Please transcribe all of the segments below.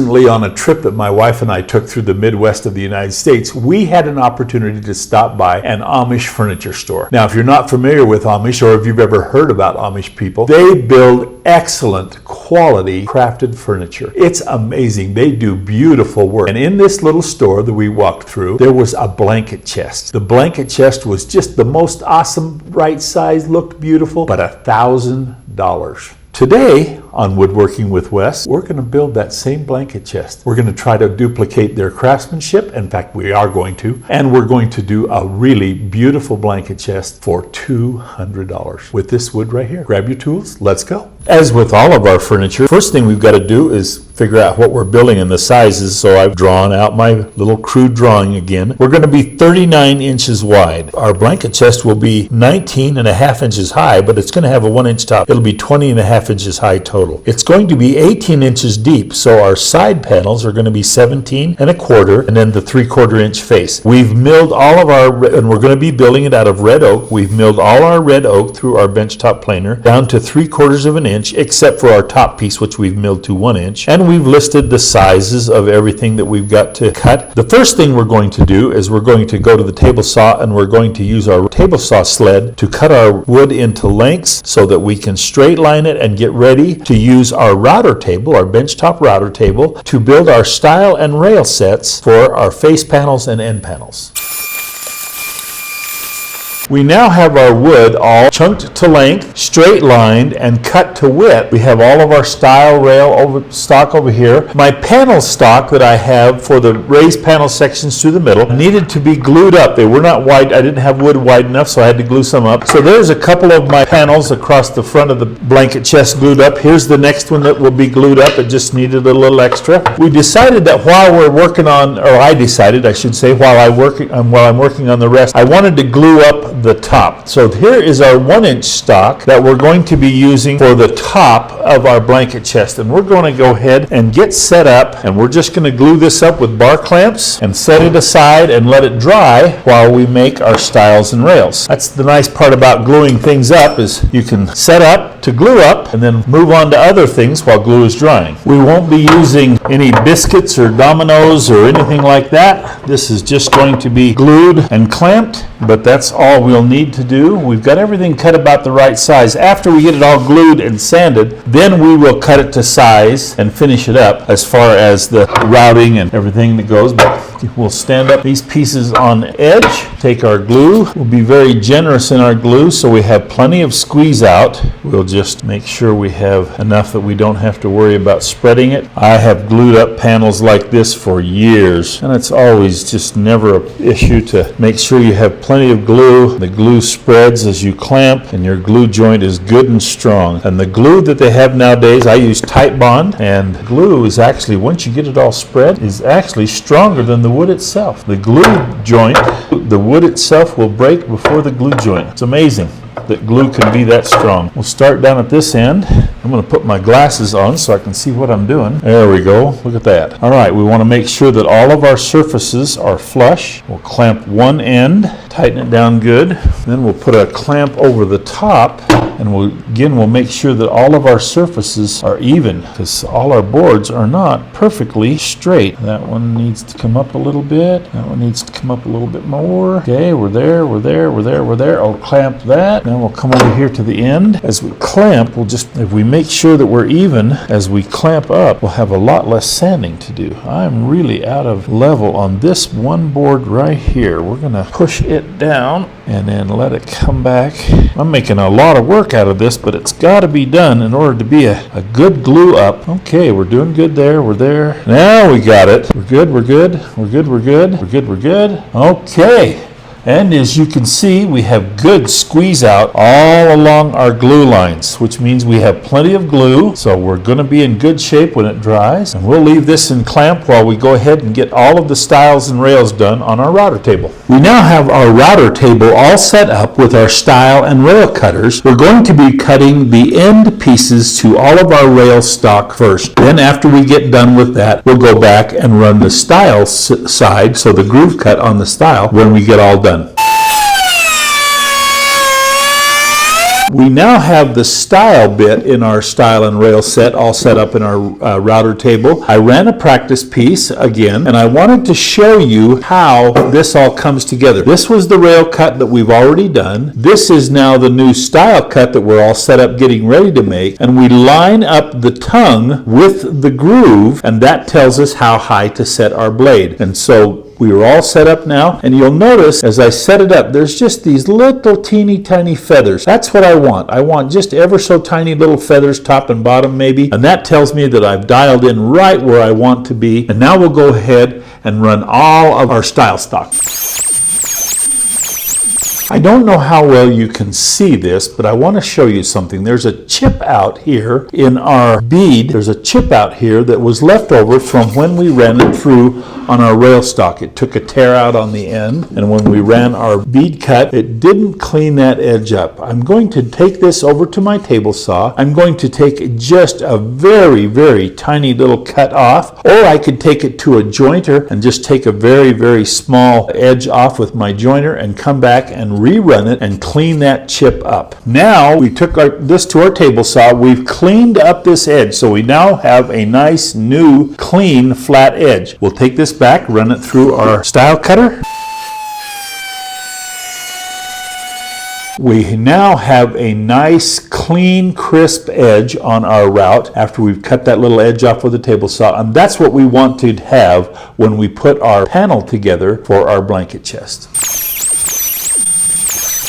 Recently, on a trip that my wife and I took through the Midwest of the United States, we had an opportunity to stop by an Amish furniture store. Now, if you're not familiar with Amish, or if you've ever heard about Amish people, they build excellent quality crafted furniture. It's amazing. They do beautiful work. And in this little store that we walked through, there was a blanket chest. The blanket chest was just the most awesome, right size, looked beautiful, but $1,000. Today on Woodworking with Wes, we're going to build that same blanket chest. We're going to try to duplicate their craftsmanship. In fact, we are going to. And we're going to do a really beautiful blanket chest for $200 with this wood right here. Grab your tools. Let's go. As with all of our furniture, first thing we've got to do is figure out what we're building and the sizes. So I've drawn out my little crude drawing again. We're going to be 39 inches wide. Our blanket chest will be 19 and a half inches high, but it's going to have a 1-inch top. It'll be 20 and a half inches high total. It's going to be 18 inches deep, so our side panels are going to be 17 and a quarter, and then the 3/4 inch face. We've milled all of our, and we're going to be building it out of red oak. We've milled all our red oak through our benchtop planer down to 3/4 of an inch, except for our top piece, which we've milled to 1 inch. And we've listed the sizes of everything that we've got to cut. The first thing we're going to do is we're going to go to the table saw, and we're going to use our table saw sled to cut our wood into lengths so that we can straight line it and get ready to use our router table, our benchtop router table, to build our stile and rail sets for our face panels and end panels. We now have our wood all chunked to length, straight lined, and cut to width. We have all of our stile rail stock over here. My panel stock that I have for the raised panel sections through the middle needed to be glued up. They were not wide. I didn't have wood wide enough, so I had to glue some up. So there's a couple of my panels across the front of the blanket chest glued up. Here's the next one that will be glued up. It just needed a little extra. We decided that while we're working on, or I decided, I should say, while I'm working on the rest, I wanted to glue up the top. So here is our 1-inch stock that we're going to be using for the top of our blanket chest, and we're going to go ahead and get set up, and we're just going to glue this up with bar clamps and set it aside and let it dry while we make our stiles and rails. That's the nice part about gluing things up, is you can set up to glue up and then move on to other things while glue is drying. We won't be using any biscuits or dominoes or anything like that. This is just going to be glued and clamped, but that's all we'll need to do. We've got everything cut about the right size. After we get it all glued and sanded, then we will cut it to size and finish it up as far as the routing and everything that goes. But we'll stand up these pieces on edge, take our glue. We'll be very generous in our glue so we have plenty of squeeze out. We'll just make sure we have enough that we don't have to worry about spreading it. I have glued up panels like this for years, and it's always just never an issue to make sure you have plenty of glue. The glue spreads as you clamp, and your glue joint is good and strong. And the glue that they have nowadays, I use Tight Bond, and glue is actually, once you get it all spread, is actually stronger than the wood itself. The glue joint, the wood itself will break before the glue joint. It's amazing that glue can be that strong. We'll start down at this end. I'm going to put my glasses on so I can see what I'm doing. There we go. Look at that. All right, we want to make sure that all of our surfaces are flush. We'll clamp one end, tighten it down good. Then we'll put a clamp over the top, and we'll make sure that all of our surfaces are even, because all our boards are not perfectly straight. That one needs to come up a little bit. That one needs to come up a little bit more. Okay, we're there. I'll clamp that. Then we'll come over here to the end. As we clamp, if we make sure that we're even as we clamp up, we'll have a lot less sanding to do. I'm really out of level on this one board right here. We're going to push it down and then let it come back. I'm making a lot of work out of this, but it's got to be done in order to be a good glue up. Okay, we're doing good there. We're there. Now we got it. We're good. Okay. And as you can see, we have good squeeze out all along our glue lines, which means we have plenty of glue. So we're going to be in good shape when it dries. And we'll leave this in clamp while we go ahead and get all of the stiles and rails done on our router table. We now have our router table all set up with our stile and rail cutters. We're going to be cutting the end pieces to all of our rail stock first. Then after we get done with that, we'll go back and run the stile side, so the groove cut on the stile, when we get all done. We now have the style bit in our stile and rail set all set up in our router table. I ran a practice piece again, and I wanted to show you how this all comes together. This was the rail cut that we've already done. This is now the new stile cut that we're all set up getting ready to make, and we line up the tongue with the groove, and that tells us how high to set our blade. And so we are all set up now, and you'll notice as I set it up, there's just these little teeny tiny feathers. That's what I want. I want just ever so tiny little feathers, top and bottom maybe, and that tells me that I've dialed in right where I want to be. And now we'll go ahead and run all of our stile stock. I don't know how well you can see this, but I want to show you something. There's a chip out here in our bead. There's a chip out here that was left over from when we ran it through on our rail stock. It took a tear out on the end, and when we ran our bead cut, it didn't clean that edge up. I'm going to take this over to my table saw. I'm going to take just a very, very tiny little cut off, or I could take it to a jointer and just take a very, very small edge off with my jointer and come back and rerun it and clean that chip up. Now we took this to our table saw. We've cleaned up this edge, so we now have a nice new clean flat edge. We'll take this back, run it through our stile cutter. We now have a nice, clean, crisp edge on our route after we've cut that little edge off with the table saw, and that's what we want to have when we put our panel together for our blanket chest.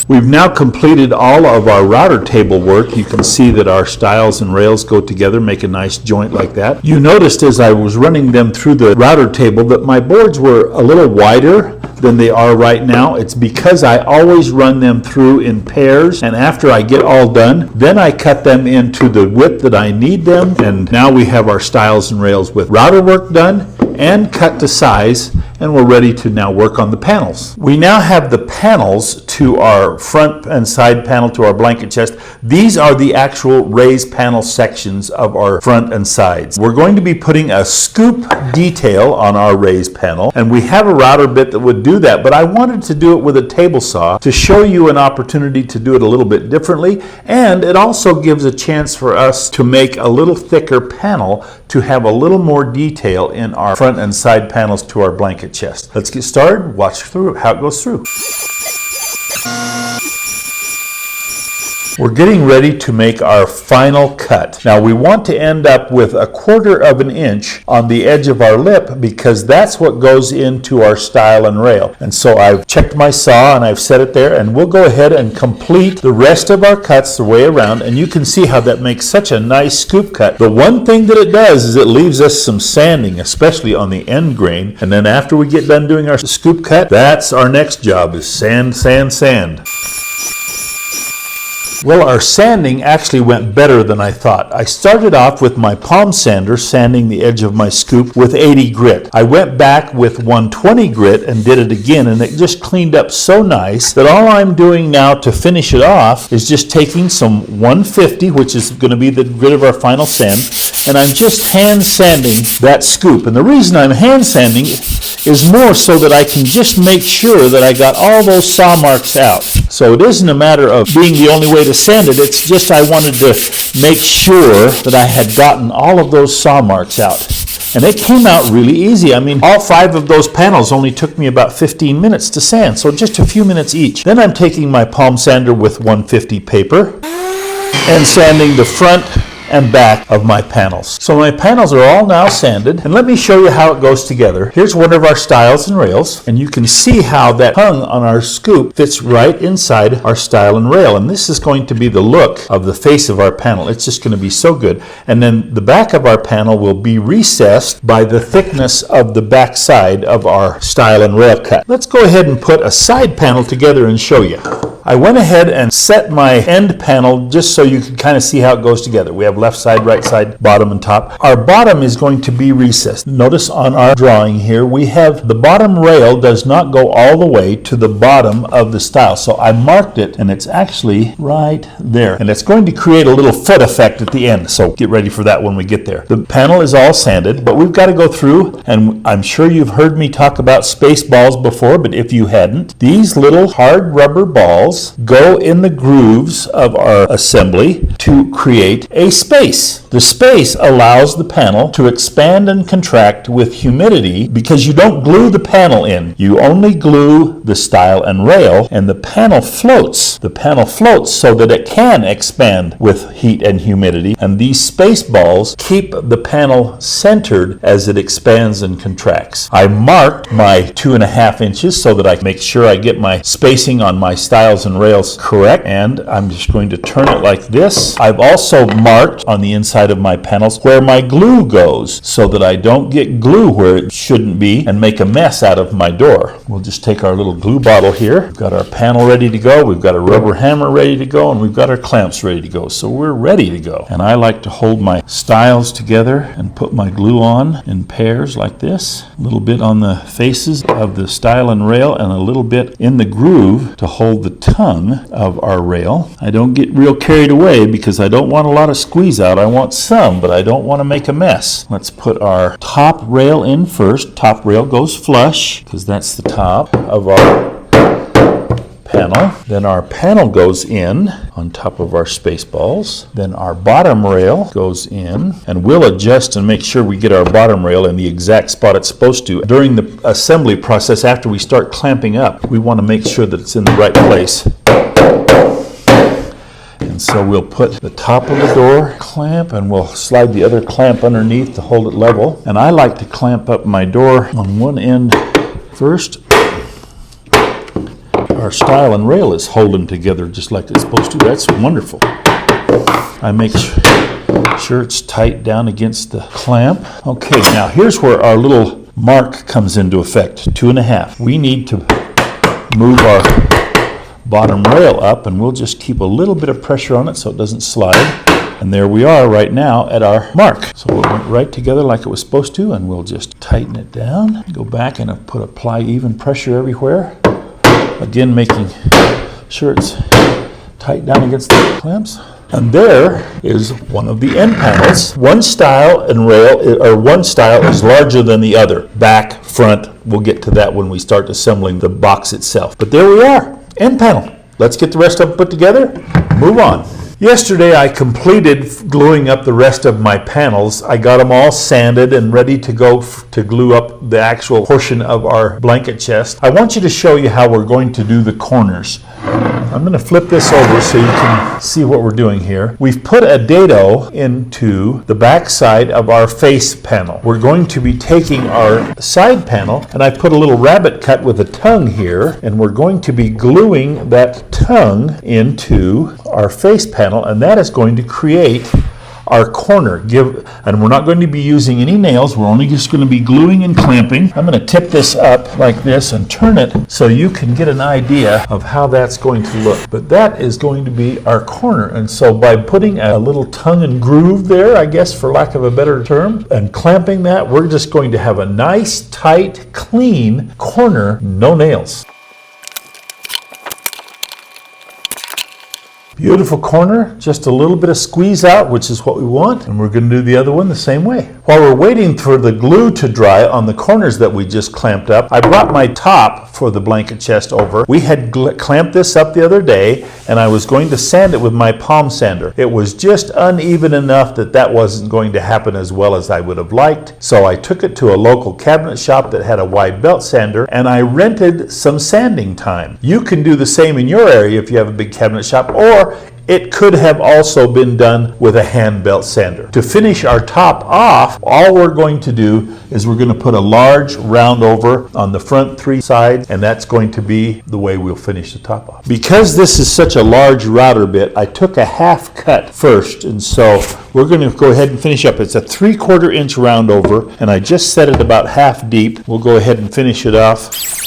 We've now completed all of our router table work. You can see that our stiles and rails go together, make a nice joint like that. You noticed as I was running them through the router table that my boards were a little wider than they are right now. It's because I always run them through in pairs, and after I get all done, then I cut them into the width that I need them, and now we have our stiles and rails with router work done and cut to size, and we're ready to now work on the panels. We now have the panels to our front and side panel to our blanket chest. These are the actual raised panel sections of our front and sides. We're going to be putting a scoop detail on our raised panel, and we have a router bit that would do that, but I wanted to do it with a table saw to show you an opportunity to do it a little bit differently, and it also gives a chance for us to make a little thicker panel to have a little more detail in our front and side panels to our blanket chest. Let's get started, watch through how it goes through. We're getting ready to make our final cut. Now we want to end up with 1/4 of an inch on the edge of our lip because that's what goes into our stile and rail. And so I've checked my saw and I've set it there, and we'll go ahead and complete the rest of our cuts the way around, and you can see how that makes such a nice scoop cut. The one thing that it does is it leaves us some sanding, especially on the end grain, and then after we get done doing our scoop cut, that's our next job, is sand, sand, sand. Well, our sanding actually went better than I thought. I started off with my palm sander sanding the edge of my scoop with 80 grit. I went back with 120 grit and did it again, and it just cleaned up so nice that all I'm doing now to finish it off is just taking some 150, which is going to be the grit of our final sand, and I'm just hand sanding that scoop. And the reason I'm hand sanding is more so that I can just make sure that I got all those saw marks out. So it isn't a matter of being the only way to sand it, it's just I wanted to make sure that I had gotten all of those saw marks out. And it came out really easy. I mean, all 5 of those panels only took me about 15 minutes to sand, so just a few minutes each. Then I'm taking my palm sander with 150 paper and sanding the front and back of my panels. So my panels are all now sanded, and let me show you how it goes together. Here's one of our stiles and rails, and you can see how that tongue on our scoop fits right inside our stile and rail, and this is going to be the look of the face of our panel. It's just going to be so good. And then the back of our panel will be recessed by the thickness of the back side of our stile and rail cut. Let's go ahead and put a side panel together and show you. I went ahead and set my end panel just so you can kind of see how it goes together. We have left side, right side, bottom, and top. Our bottom is going to be recessed. Notice on our drawing here, we have the bottom rail does not go all the way to the bottom of the stile. So I marked it, and it's actually right there. And it's going to create a little foot effect at the end. So get ready for that when we get there. The panel is all sanded, but we've got to go through, and I'm sure you've heard me talk about space balls before, but if you hadn't, these little hard rubber balls balls go in the grooves of our assembly to create a space. The space allows the panel to expand and contract with humidity because you don't glue the panel in. You only glue the stile and rail, and the panel floats. The panel floats so that it can expand with heat and humidity, and these space balls keep the panel centered as it expands and contracts. I marked my 2.5 inches so that I make sure I get my spacing on my stiles and rails correct, and I'm just going to turn it like this. I've also marked on the inside of my panels where my glue goes so that I don't get glue where it shouldn't be and make a mess out of my door. We'll just take our little glue bottle here. We've got our panel ready to go, we've got a rubber hammer ready to go, and we've got our clamps ready to go. So we're ready to go. And I like to hold my stiles together and put my glue on in pairs like this. A little bit on the faces of the stile and rail and a little bit in the groove to hold the tongue of our rail. I don't get real carried away because I don't want a lot of squeeze out. I want some, but I don't want to make a mess. Let's put our top rail in first. Top rail goes flush because that's the top of our panel. Then our panel goes in on top of our space balls. Then our bottom rail goes in, and we'll adjust and make sure we get our bottom rail in the exact spot it's supposed to. During the assembly process, after we start clamping up, we want to make sure that it's in the right place. And so we'll put the top of the door clamp, and we'll slide the other clamp underneath to hold it level. And I like to clamp up my door on one end first. Our stile and rail is holding together just like it's supposed to. That's wonderful. I make sure it's tight down against the clamp. Okay, now here's where our little mark comes into effect, 2.5. We need to move our bottom rail up, and we'll just keep a little bit of pressure on it so it doesn't slide. And there we are right now at our mark. So it went right together like it was supposed to, and we'll just tighten it down. Go back and apply even pressure everywhere. Again, making sure it's tight down against the clamps. And there is one of the end panels. One stile and rail, or one stile is larger than the other. Back, front, we'll get to that when we start assembling the box itself. But there we are, end panel. Let's get the rest of it put together, move on. Yesterday I completed gluing up the rest of my panels. I got them all sanded and ready to go to glue up the actual portion of our blanket chest. I want you to show you how we're going to do the corners. I'm going to flip this over so you can see what we're doing here. We've put a dado into the back side of our face panel. We're going to be taking our side panel, and I put a little rabbit cut with a tongue here, and we're going to be gluing that tongue into our face panel, and that is going to create our corner. And we're not going to be using any nails. We're only just going to be gluing and clamping. I'm going to tip this up like this and turn it so you can get an idea of how that's going to look. But that is going to be our corner. And so by putting a little tongue and groove there, I guess for lack of a better term, and clamping that, we're just going to have a nice, tight, clean corner, no nails. Beautiful corner, just a little bit of squeeze out, which is what we want, and we're going to do the other one the same way. While we're waiting for the glue to dry on the corners that we just clamped up, I brought my top for the blanket chest over. We had clamped this up the other day, and I was going to sand it with my palm sander. It was just uneven enough that wasn't going to happen as well as I would have liked, so I took it to a local cabinet shop that had a wide belt sander, and I rented some sanding time. You can do the same in your area if you have a big cabinet shop, or it could have also been done with a hand belt sander. To finish our top off, all we're going to do is we're going to put a large round over on the front 3 sides, and that's going to be the way we'll finish the top off. Because this is such a large router bit, I took a half cut first, and so we're going to go ahead and finish up. It's a 3/4 inch round over, and I just set it about half deep. We'll go ahead and finish it off.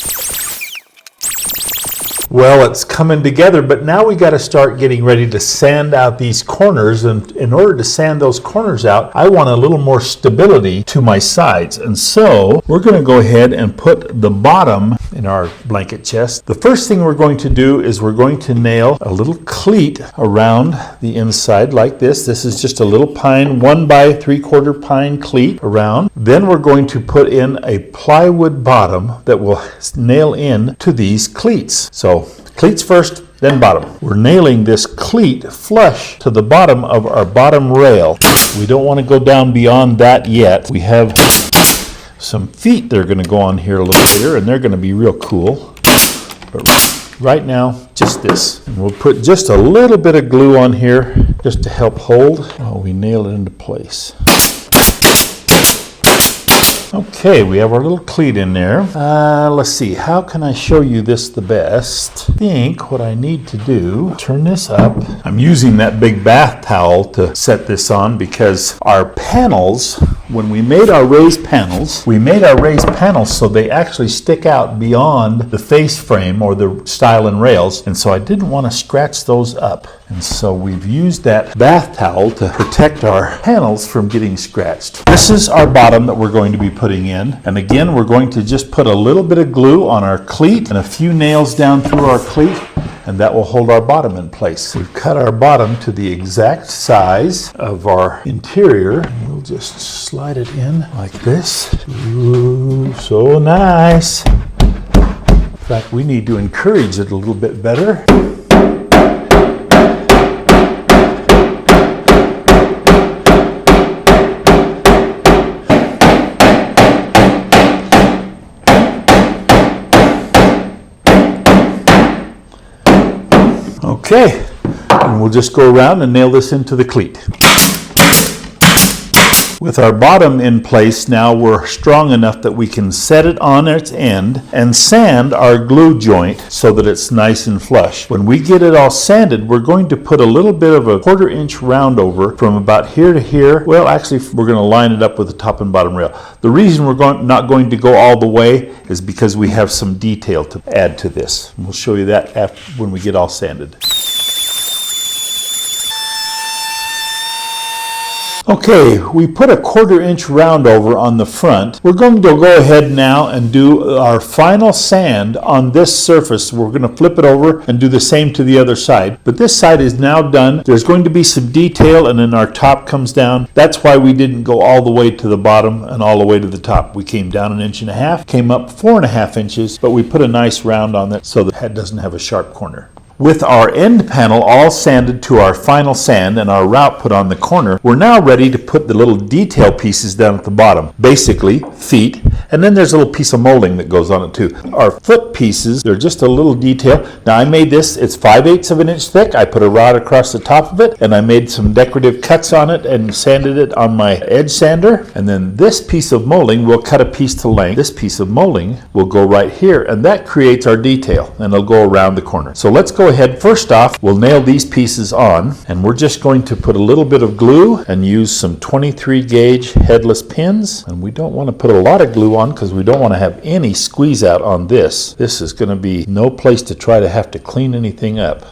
Well, it's coming together, but now we got to start getting ready to sand out these corners, and in order to sand those corners out, I want a little more stability to my sides, and so we're going to go ahead and put the bottom in our blanket chest. The first thing we're going to do is we're going to nail a little cleat around the inside like this. This is just a little pine, 1 by 3/4 pine cleat around. Then we're going to put in a plywood bottom that will nail in to these cleats. So cleats first, then bottom. We're nailing this cleat flush to the bottom of our bottom rail. We don't want to go down beyond that yet. We have some feet that are going to go on here a little later, and they're going to be real cool. But right now, just this. And we'll put just a little bit of glue on here just to help hold while we nail it into place. Okay, we have our little cleat in there. Let's see, how can I show you this the best? I think what I need to do, turn this up. I'm using that big bath towel to set this on because our panels, when we made our raised panels, so they actually stick out beyond the face frame or the stile and rails, and so I didn't want to scratch those up. And so we've used that bath towel to protect our panels from getting scratched. This is our bottom that we're going to be putting in. And again, we're going to just put a little bit of glue on our cleat and a few nails down through our cleat, and that will hold our bottom in place. We've cut our bottom to the exact size of our interior. And we'll just slide it in like this. Ooh, so nice. In fact, we need to encourage it a little bit better. Okay, and we'll just go around and nail this into the cleat. With our bottom in place now, we're strong enough that we can set it on its end and sand our glue joint so that it's nice and flush. When we get it all sanded, we're going to put a little bit of a 1/4 inch round over from about here to here. Well, actually, we're going to line it up with the top and bottom rail. The reason we're not going to go all the way is because we have some detail to add to this. We'll show you that when we get all sanded. Okay, we put a 1/4 inch round over on the front. We're going to go ahead now and do our final sand on this surface. We're going to flip it over and do the same to the other side. But this side is now done. There's going to be some detail, and then our top comes down. That's why we didn't go all the way to the bottom and all the way to the top. We came down 1.5 inches, came up 4.5 inches, but we put a nice round on it so the head doesn't have a sharp corner. With our end panel all sanded to our final sand and our route put on the corner, we're now ready to put the little detail pieces down at the bottom. Basically, feet, and then there's a little piece of molding that goes on it too. Our foot pieces, they're just a little detail. Now I made this, it's 5/8 of an inch thick. I put a rod across the top of it, and I made some decorative cuts on it and sanded it on my edge sander. And then this piece of molding, we'll cut a piece to length. This piece of molding will go right here, and that creates our detail, and it'll go around the corner. So let's go ahead. First off, we'll nail these pieces on, and we're just going to put a little bit of glue and use some 23 gauge headless pins. And we don't want to put a lot of glue on because we don't want to have any squeeze out on this. This is going to be no place to try to have to clean anything up.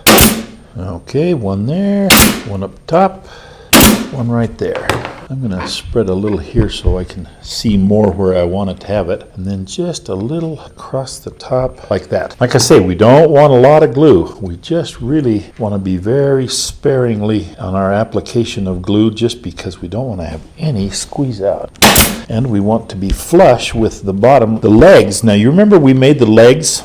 Okay, one there, one up top, one right there. I'm going to spread a little here so I can see more where I want it to have it, and then just a little across the top like that. Like I say, we don't want a lot of glue. We just really want to be very sparingly on our application of glue just because we don't want to have any squeeze out. And we want to be flush with the bottom, the legs. Now you remember we made the legs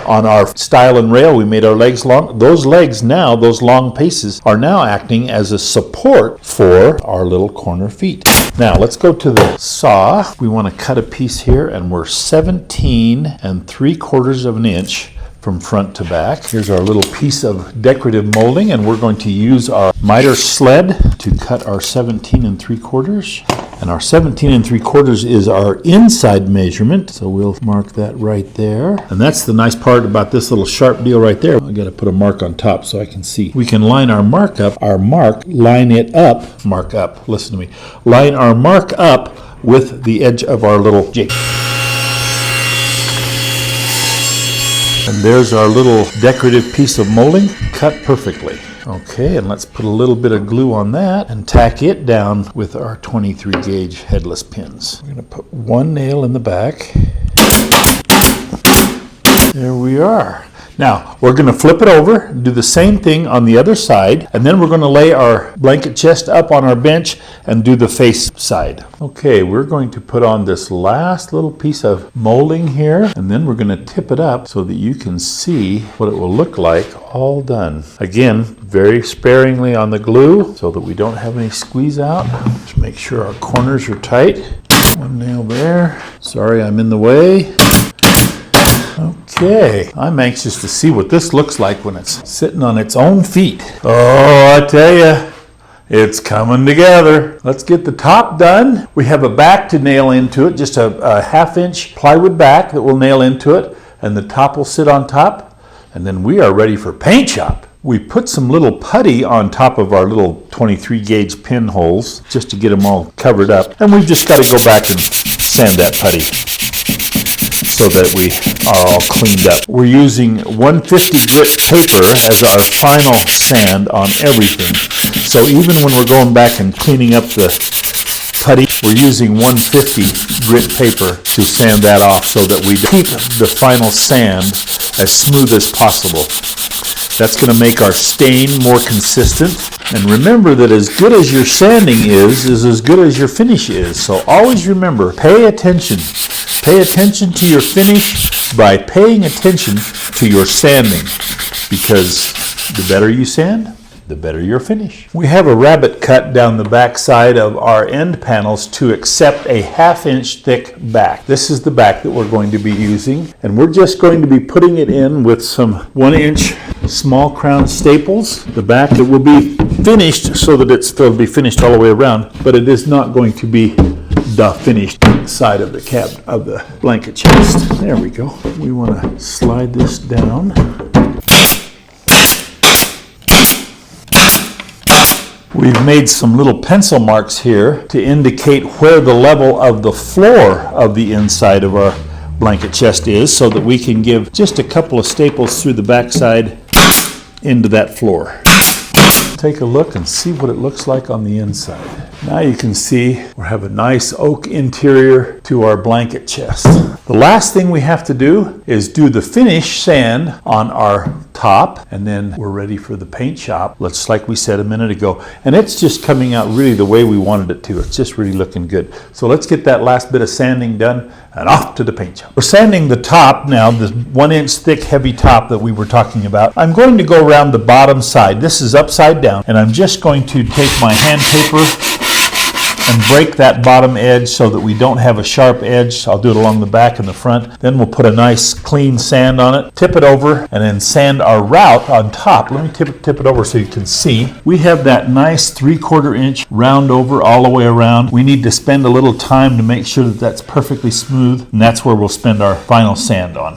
on our stile and rail, we made our legs long. Those legs now, those long pieces, are now acting as a support for our little corner feet. Now let's go to the saw. We want to cut a piece here, and we're 17 3/4 of an inch from front to back. Here's our little piece of decorative molding, and we're going to use our miter sled to cut our 17 3/4. And our 17 3/4 is our inside measurement, so we'll mark that right there. And that's the nice part about this little sharp deal right there. I got to put a mark on top so I can see. We can line our mark up, line it up, mark up, listen to me, line our mark up with the edge of our little jig. And there's our little decorative piece of molding cut perfectly. Okay, and let's put a little bit of glue on that and tack it down with our 23 gauge headless pins. We're going to put one nail in the back. There we are. Now, we're going to flip it over, do the same thing on the other side, and then we're going to lay our blanket chest up on our bench and do the face side. Okay, we're going to put on this last little piece of molding here, and then we're going to tip it up so that you can see what it will look like all done. Again, very sparingly on the glue so that we don't have any squeeze out. Just make sure our corners are tight. One nail there. Sorry, I'm in the way. Okay, I'm anxious to see what this looks like when it's sitting on its own feet. Oh, I tell you, it's coming together. Let's get the top done. We have a back to nail into it, just a 1/2-inch plywood back that we'll nail into it, and the top will sit on top, and then we are ready for paint shop. We put some little putty on top of our little 23 gauge pinholes just to get them all covered up, and we've just got to go back and sand that putty so that we are all cleaned up. We're using 150 grit paper as our final sand on everything. So even when we're going back and cleaning up the putty, we're using 150 grit paper to sand that off so that we keep the final sand as smooth as possible. That's going to make our stain more consistent. And remember that as good as your sanding is as good as your finish is. So always remember, pay attention. Pay attention to your finish by paying attention to your sanding, because the better you sand, the better your finish. We have a rabbet cut down the back side of our end panels to accept a 1/2-inch thick back. This is the back that we're going to be using, and we're just going to be putting it in with some 1-inch small crown staples. The back that will be finished so that it'll be finished all the way around, but it is not going to be the finished side of the cab of the blanket chest. There we go. We want to slide this down. We've made some little pencil marks here to indicate where the level of the floor of the inside of our blanket chest is, so that we can give just a couple of staples through the backside into that floor. Take a look and see what it looks like on the inside. Now you can see we have a nice oak interior to our blanket chest. The last thing we have to do is do the finish sand on our top, and then we're ready for the paint shop, just like we said a minute ago. And it's just coming out really the way we wanted it to. It's just really looking good. So let's get that last bit of sanding done and off to the paint shop. We're sanding the top now, the 1-inch thick heavy top that we were talking about. I'm going to go around the bottom side. This is upside down, and I'm just going to take my hand paper and break that bottom edge so that we don't have a sharp edge. I'll do it along the back and the front. Then we'll put a nice clean sand on it, tip it over, and then sand our route on top. Let me tip it over so you can see. We have that nice 3/4 inch round over all the way around. We need to spend a little time to make sure that that's perfectly smooth, and that's where we'll spend our final sand on.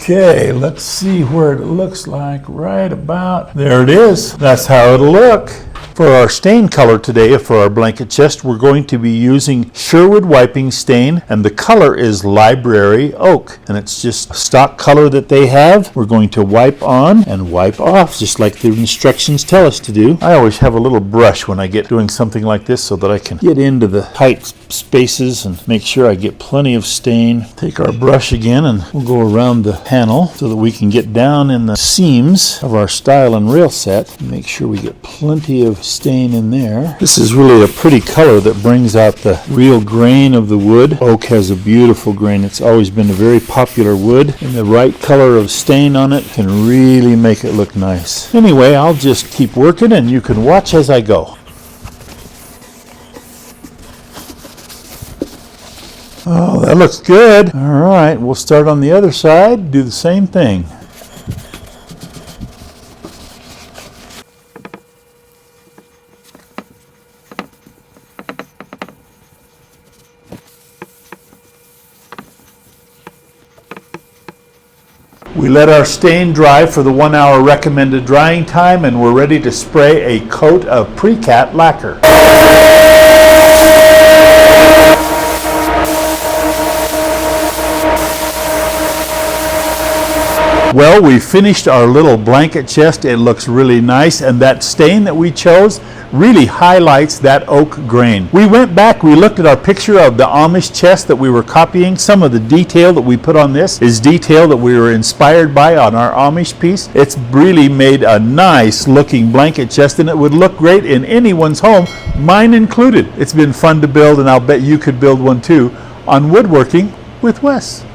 Okay, let's see where it looks like right about there. It is. That's how it'll look. For our stain color today, for our blanket chest, we're going to be using Sherwood wiping stain, and the color is Library Oak, and it's just a stock color that they have. We're going to wipe on and wipe off, just like the instructions tell us to do. I always have a little brush when I get doing something like this so that I can get into the tight spaces and make sure I get plenty of stain. Take our brush again and we'll go around the panel so that we can get down in the seams of our stile and rail set and make sure we get plenty of stain in there. This is really a pretty color that brings out the real grain of the wood. Oak has a beautiful grain. It's always been a very popular wood, and the right color of stain on it can really make it look nice. Anyway, I'll just keep working and you can watch as I go. Oh, that looks good. All right, we'll start on the other side, do the same thing. We let our stain dry for the 1 hour recommended drying time, and we're ready to spray a coat of pre-cat lacquer. Well, we finished our little blanket chest. It looks really nice, and that stain that we chose really highlights that oak grain. We went back, we looked at our picture of the Amish chest that we were copying. Some of the detail that we put on this is detail that we were inspired by on our Amish piece. It's really made a nice looking blanket chest, and it would look great in anyone's home, mine included. It's been fun to build, and I'll bet you could build one too on Woodworking with Wes.